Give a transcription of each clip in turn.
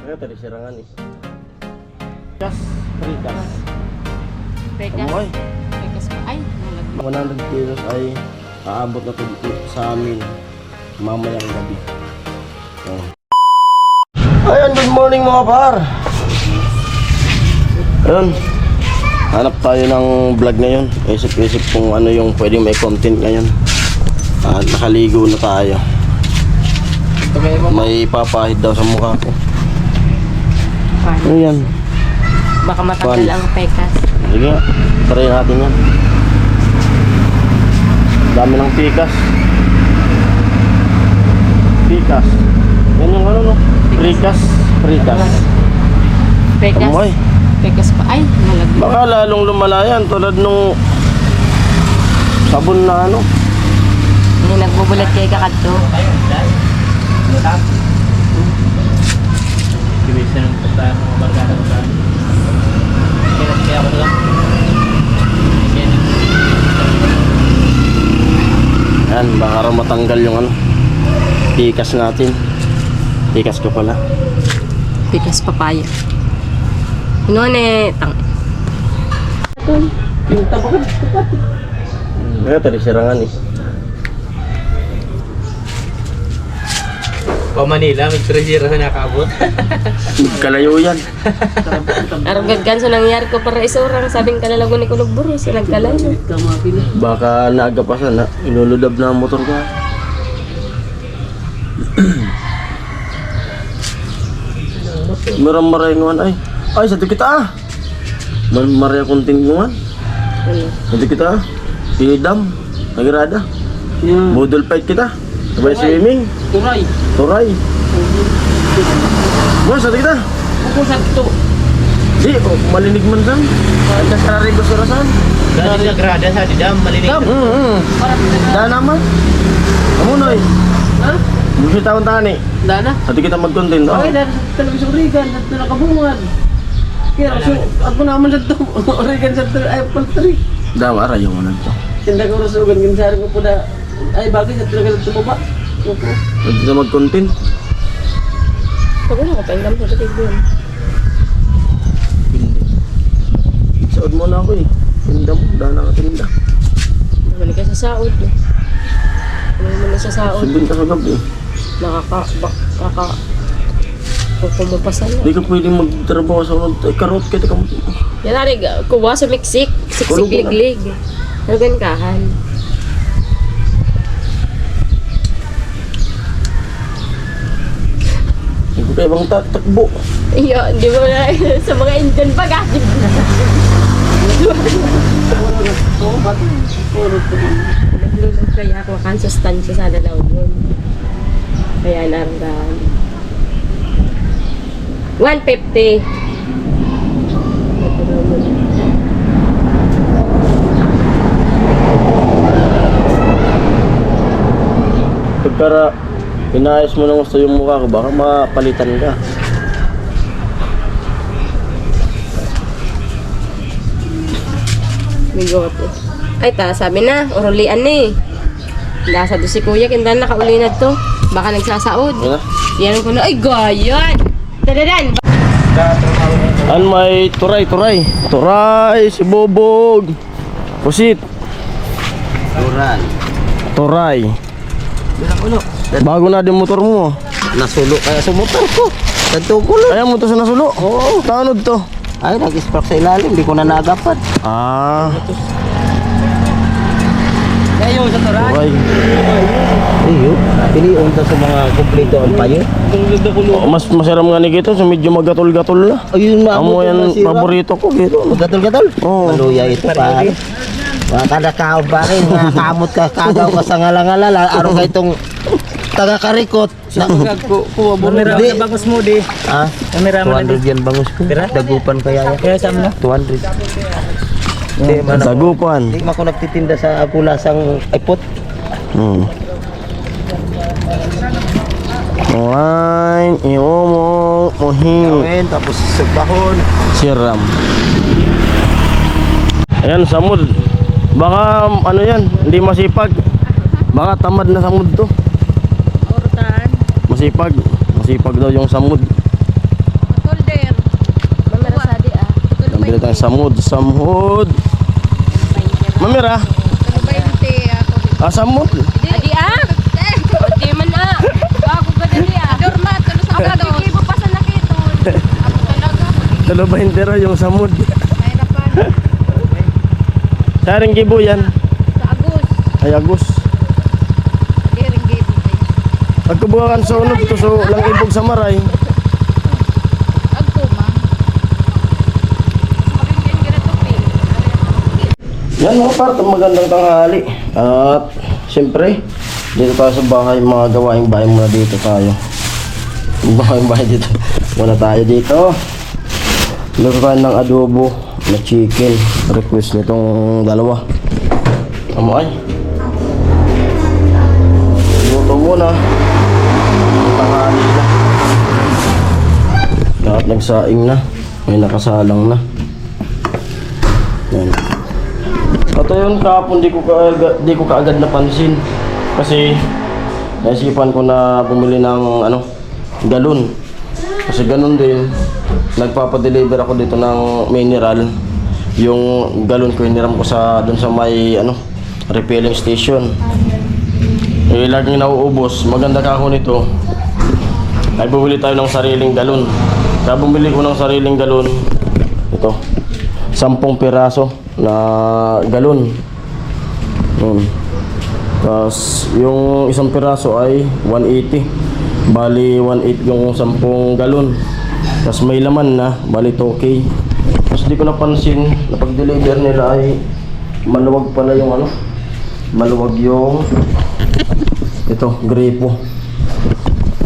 Kaya tadi serangan nih. Gas, free gas. Pegas. Amoy. Pegas pa. Ay, nalagyan. 100 kilos ay aabot na to sa amin mamayang gabi. Oh. Ayan, good morning mga par. Ayun, hanap tayo ng vlog ngayon. Isip-isip kung ano yung pwedeng may content ngayon. Nakaligo na tayo. May papahid daw sa mukha ko. Ano yan? Baka matanggal ang pekas. Sige nga, try natin yan. Dami ng pikas. Pikas. Yan yung ano no? Prikas. Prikas. Pekas. Amoy. Pekas pa. Ay, nalagyan. Baka lalong lumala yan tulad nung sabon na ano. Hindi nagbubulat kay kakadto. Kibisa ng puntahan ng mga barkada ko saan. Kaya ako lang. Yan, baka raw matanggal yung ano. Pikas natin. Pikas ko pala. Pekas papaya. Ano ne tang. Kaya tadi serangan nih. O Manila, may treasure na nakabot. Kalayo yan. Arugad kan so nangyari ko para isurang sabing kalalago ni Kulog Buros so nagkalayo. Baka naagapasan na. Inuludab na ang motor ka. Meron maray nuan ay. Ay, satu kita ah. Maray kunting nuan. Satu kita ah. Idam. Nagrada. Budol fight kita. Sabay swimming. Turay. Turay. Bos, satu kita. Ako sa ito. Di, malinig man san. Ada sarari basurasan. Dati nagrada sa didam, malinig. Dah nama. Kamu noy. Ha? Gusto taon tani. Dana? Satu kita mag-content. Oh. Okay, dahil sa talabis Oregon, dahil nakabungan. Kaya ako naman sa ito, Oregon sa Apple tree. Dah marah yung ano to. Tinda ko sa ugan, ginsari ko po na, ay bagay sa talaga sa baba. Opo. Hindi kita mag-content. Pagod na ko paingam sa tigil. Hindi. Saod mo na ako eh. Tinda mo, dahil nakatinda. Balik ka sa saod. Ano mo sa saod? Subin ka sa gabi. Kumupasan na. Hindi ka pwedeng magtrabaho sa unod. Ay, karot kita ka mo. Yan na rin, kuwa sa miksik. Siksik liglig. Hagan kahan. Hindi ko kayo bang tatakbo. Iyo, di mo na sa mga Indian bag ah. Naglulog kaya ako kan sustansya sa dalaw yun. Kaya naramdaman. 150. Pagkara, inayos mo ng gusto yung mukha ko, baka mapalitan ka. Migo po. Ay ta, sabi na, urulian ni. Nasa do si kuya, kindan nakauli na to. Baka nagsasaod. Ano? Yan ko na, ay gayan! Tadadan! An may turay, turay. Turay, si Bobog. Pusit. Turay. Turay. Bilang ulo. Bago na din motor mo. Nasulo kaya sa motor ko. Nagtugulo. Ayaw mo to sa nasulo. Oo. Tanod to. Ay, nag-spark sa ilalim, di ko na naagapan. Ah. Kayo sa turay. Turay. Iyo, piliun ta sa mga kumpleto ang payo. Oh, mas masaram nga ni Gito, so medyo magatul-gatul na. Ayun na. Amo yan paborito ko Gito. Gatul-gatul. Oo. Maluya ito pa. Mga kadakaw ba rin, mga kamot ka, kagaw ka sa ngalangalala, araw ka itong taga-karikot. Kamera Di. na bangus mo di. Ha? Kamera mo na 200 yan bangus ko. Dagupan kaya yan. Kaya sa mo. 200. Di man ako. Dagupan. Di man ako nagtitinda sa agulasang ipot. Wine, iumo, muhi, Gawin, tapos sagbahon. siram. Ayan, samud. Baka ano yan, hindi masipag. Baka tamad na samud to. masipag. Masipag daw yung samud. Tolder. Mamarasadi ah. Nabili tayong samud. Samud. Mamira. Ano ba yung te ako? Samud. Adi ah. Adi man ah. Ako ka dali ah. Dormat, ano sa Ako kados? kikibo pa sa nakiton. Ako talaga. Talo ba hintera yung samud? May napan. Saring gibo yan. Sa Agus. Ay Agus. Diring gate. Pagkabuhakan sa unod to so lang ibog sa maray. Agto ma. Mabigyan ka na tupi. Yan mga part, magandang tanghali. At siyempre, dito tayo sa bahay, mga gawaing bahay muna dito tayo. Gawaing bahay dito. Muna tayo dito. Luto tayo ng adobo na chicken. Request nitong dalawa. Amo ay. Luto muna. Ang tanghali na. Lahat nagsaing na. May nakasalang na. Yan. At yun, kahapon di ko kaagad napansin. Kasi naisipan ko na bumili ng galon. Kasi ganun din, nagpapadeliver ako dito ng mineral. Yung galon ko hiniram ko doon sa may refilling station. Eh laging nauubos. Maganda ka ako nito. Ay bumili tayo ng sariling galon. Kaya bumili ko ng sariling galon. Ito, 10 piraso na galon. Tapos yung isang piraso ay 180. Bali 180 yung 10 galon. Tapos may laman na, bali 2K. Tapos di ko napansin na pag-deliver nila ay maluwag pala yung maluwag yung ito, gripo.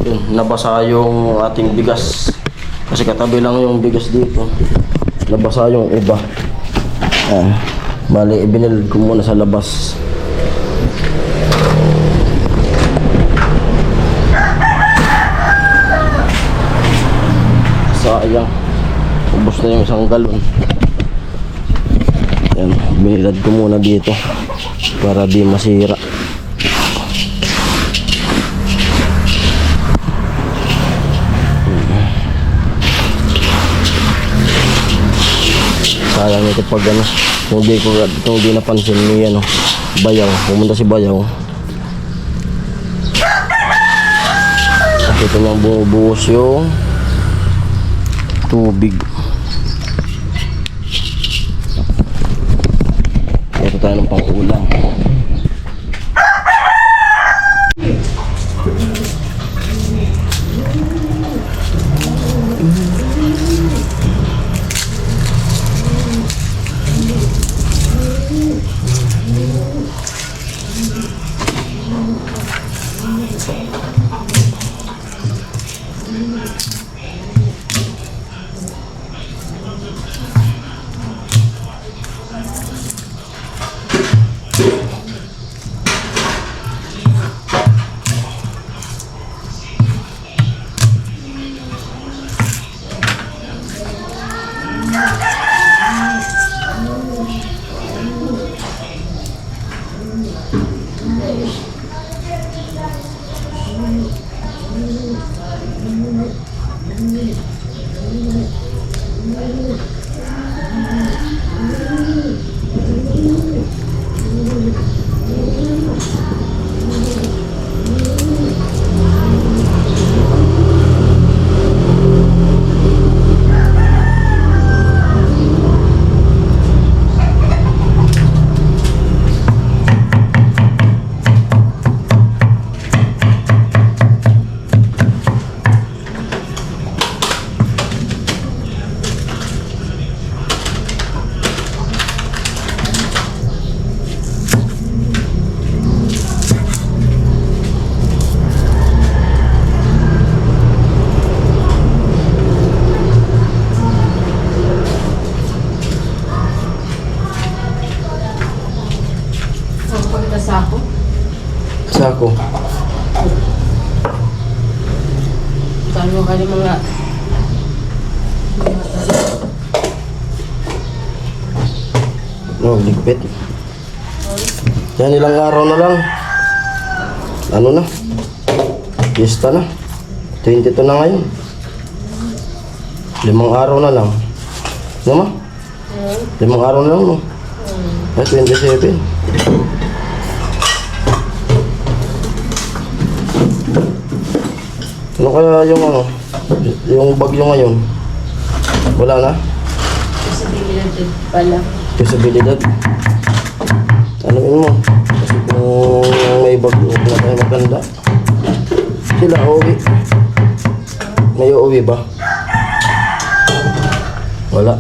Yun, nabasa yung ating bigas. Kasi katabi lang yung bigas dito. Nabasa yung iba. Bali, ibinilid ko muna sa labas. Sayang. Ubos na yung isang galon. Yan, binilad ko muna dito para di masira. Sayang ito pag kung di napansin ni Bayaw, pumunta si Bayaw. Ito nang bumubuhos yung tubig. Ito tayo ng pang-ulam. Sako. Talo ka ng mga Ligpit. Yan, ilang araw na lang. Ano na? Fiesta na. 22 na ngayon. 5 araw na lang. Ano ma? 5 araw na lang, no? Ay, 27. Ano kaya yung ano? Yung bagyo ngayon? Wala na? Possibilidad pala. Posibilidad. Ano yun mo? Kasi kung may bagyo, huwag na tayo maganda. Sila uuwi. May uuwi ba? Wala.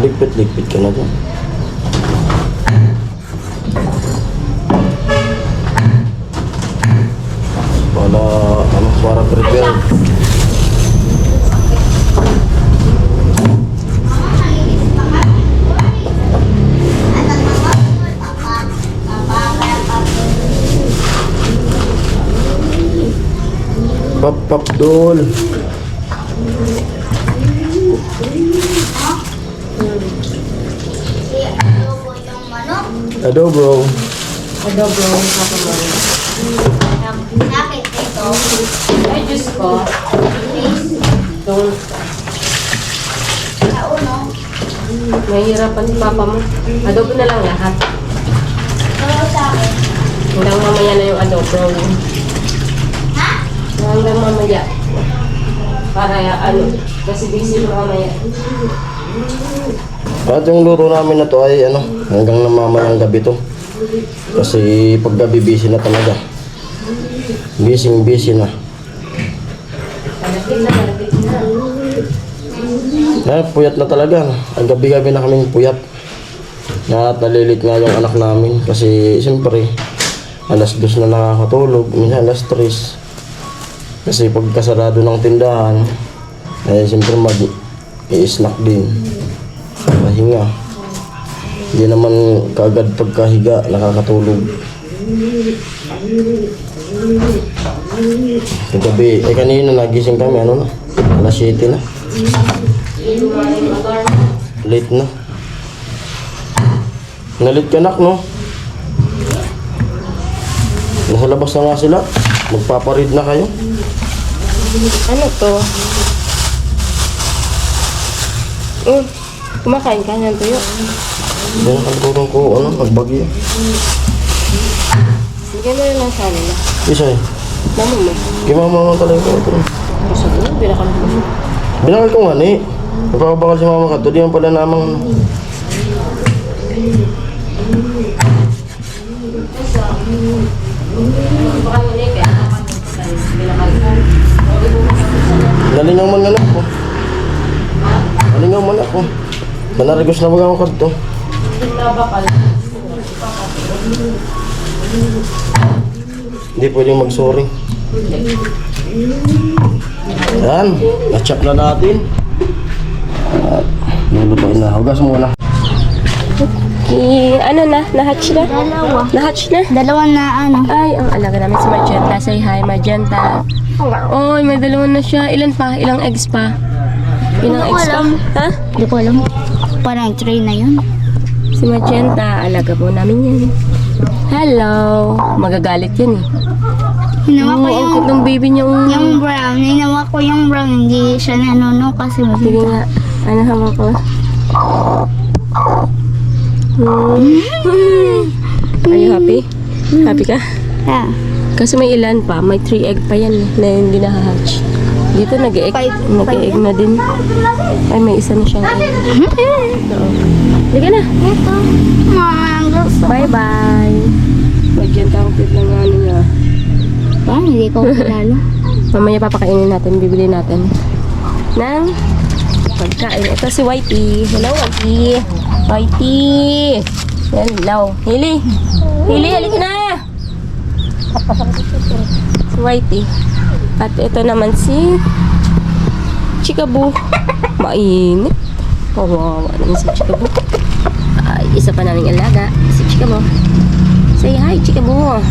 Ligpit-ligpit ka na dyan. Para prepare. Pap dol. Adobo. Adobo, kakamari. Ay, Diyos ko. Don't. Mahirapan ni Papa mo. Adobo na lang lahat. Hanggang mamaya na yung adobo. Hanggang mamaya. Para ano, kasi busy mo mamaya. At yung luto namin na to ay ano, hanggang namamayang gabi to. Kasi pag gabi busy na talaga. Busy na. Malapit na. Puyat na talaga. Ang gabi-gabi na kaming puyat. At nalilit nga yung anak namin. Kasi siyempre, alas 2 na nakakatulog. Minsan alas 3. Kasi pagkasarado ng tindahan, eh siyempre mag-i-snack din. Pahinga. Hindi naman kaagad pagkahiga, nakakatulog. Gabi, kanina nagising kami, ano na? Alas 7 na. Late na. Nalit ka nak, no? Nasa labas na nga sila. Magpaparid na kayo. Ano to? Kumakain ka ng tuyo. Hindi na kalutong ko, ano, nagbagyo. Bigyan mo na lang sa nila. Isa eh. Mama mo. Gimama talaga ko ito. Gusto mo, binakal mo. Binakal ko nga ni. Nagpapabakal si mama ka. Ito di man pala namang... Baka mo na kaya. Binakal ka. Nalingaw man nga na ako. Nalingaw man ako. Manarigos na baga ako kadto. Nabakal. Hindi pwedeng mag-sorry. Yan. Na-chop na natin. At lulutuin na. Hugas muna. Ano na? Nahatch na? Dalawa. Nahatch na? Dalawa na ano. Ay, ang alaga namin si Magenta. Say hi, Magenta. Oy, may dalawa na siya. Ilan pa? Ilang eggs pa? Ilang eggs pa? Ha? Hindi ko alam. Parang tray na yun. Si Magenta, alaga po namin yan. Hello! Magagalit yan eh. Hinawa ko Ang yung, cute ng baby niya. yung brown. Hinawa ko yung brown. Hindi siya nanuno kasi Sige maganda. nga. Ano hawa ko? Are you happy? Happy ka? Yeah. Kasi may ilan pa. May 3 egg pa yan na hindi na-hatch. Dito nag-egg. Nag-egg na din. Ay, may isa na siyang egg. Sige na. Ito. Mama, gusto. Bye-bye. Magenta ang cute ng ano niya. Parang hindi ko kilala. Mamaya papakainin natin, bibili natin ng pagkain. Ito si Whitey. Hello, Whitey. Whitey. Hello. Hailey. Hailey, halika na. Si Whitey. At ito naman si Chikabu. Mainit. Kawawa naman si Chikabu. Ay, isa pa naming alaga. Si Chikabu. Say hi, Chikabu.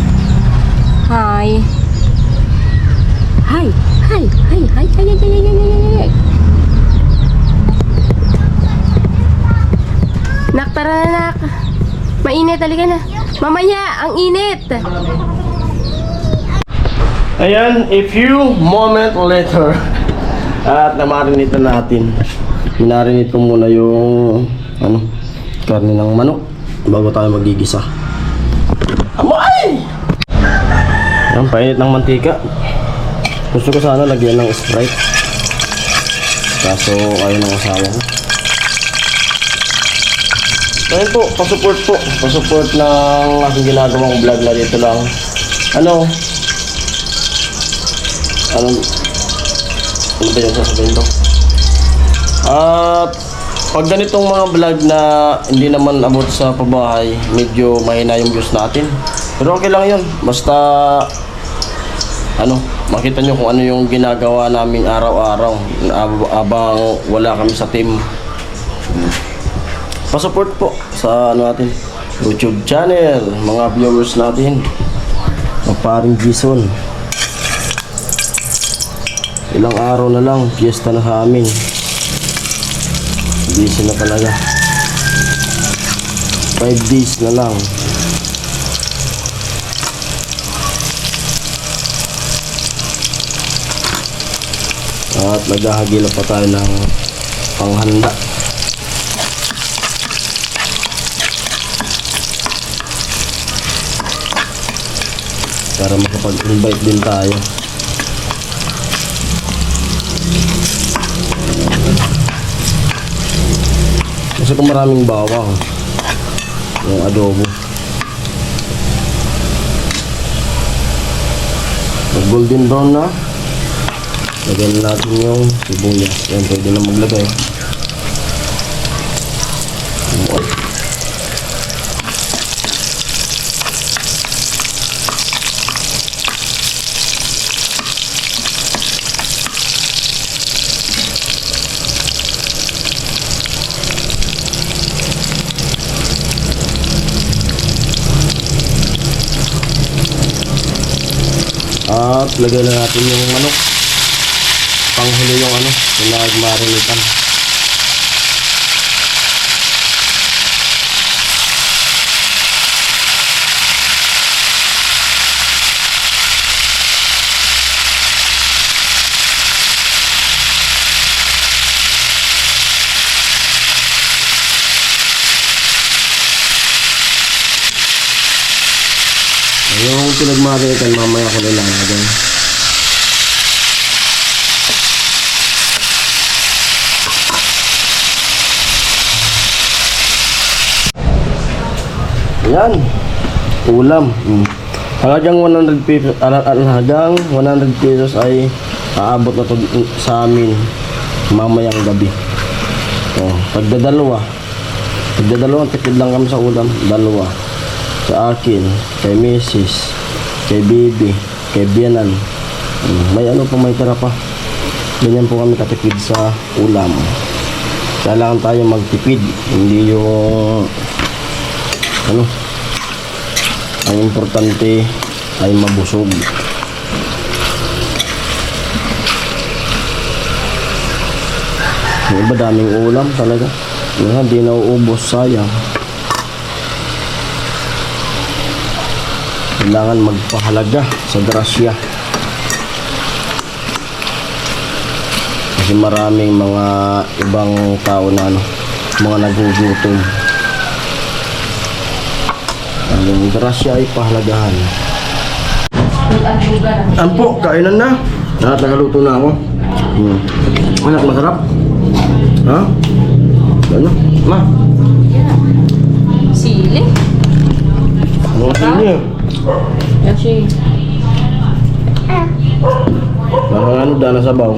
Hi. Hi. Hi. Hi. Hi. Hi. Hi. Hi. Hi. Hi. Hi. Nak, tara na, nak. Mainit, halika na. Mamaya, ang init. Ayan, a few moment later. At namarinate na natin. Minarinate ko muna yung karne ng manok bago tayo magigisa. Amoy! Ayan, painit ng mantika. Gusto ko sana lagyan ng Sprite. Kaso ayaw ng asawa ko. Ayun po, pasupport po. Pasupport ng aking ginagawang vlog na dito lang. Ano ba yung sasabihin to? At pag ganitong mga vlog na hindi naman abot sa pabahay, medyo mahina yung views natin. Pero okay lang yun. Basta makita nyo kung ano yung ginagawa naming araw-araw abang wala kami sa team. Pasupport po sa natin YouTube channel, mga viewers natin. Paring Jason. Ilang araw na lang, fiesta na sa amin. Busy na talaga. 5 days na lang. At naghahagila pa tayo ng panghanda. Para makapag-invite din tayo. Kasi kung maraming bawang yung adobo. Pag golden brown na, lagyan natin yung sibuyas. Yan, pwede na maglagay. At lagay na natin yung manok. Panghuli yung yung nagmarinitan. Yung pinagmarinitan mamaya ko nilalagay. Yan, ulam. Halagang 100 pesos, halagang 100 pesos ay aabot na to sa amin mamayang gabi. So, pagdadalawang tipid lang kami sa ulam, dalawa. Sa akin, kay Mrs., kay Bibi, kay Bianan. May may tira pa. Ganyan po kami katipid sa ulam. Kailangan tayo magtipid, hindi yung ang importante ay mabusog. Yung iba daming ulam talaga. Hindi na uubos, sayang. Kailangan magpahalaga sa grasya. Kasi maraming mga ibang tao na mga nagugutom. Ang grasya ay pahalagahan. Ampo, kainan na. Nakaluto na ako. Anak, masarap. Ha? Ano? Ma? Sili. Ano sili? Kasi, Nakang dana sa baw.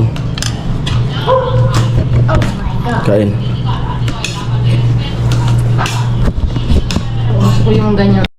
Kain. gusto ko yung ganyan.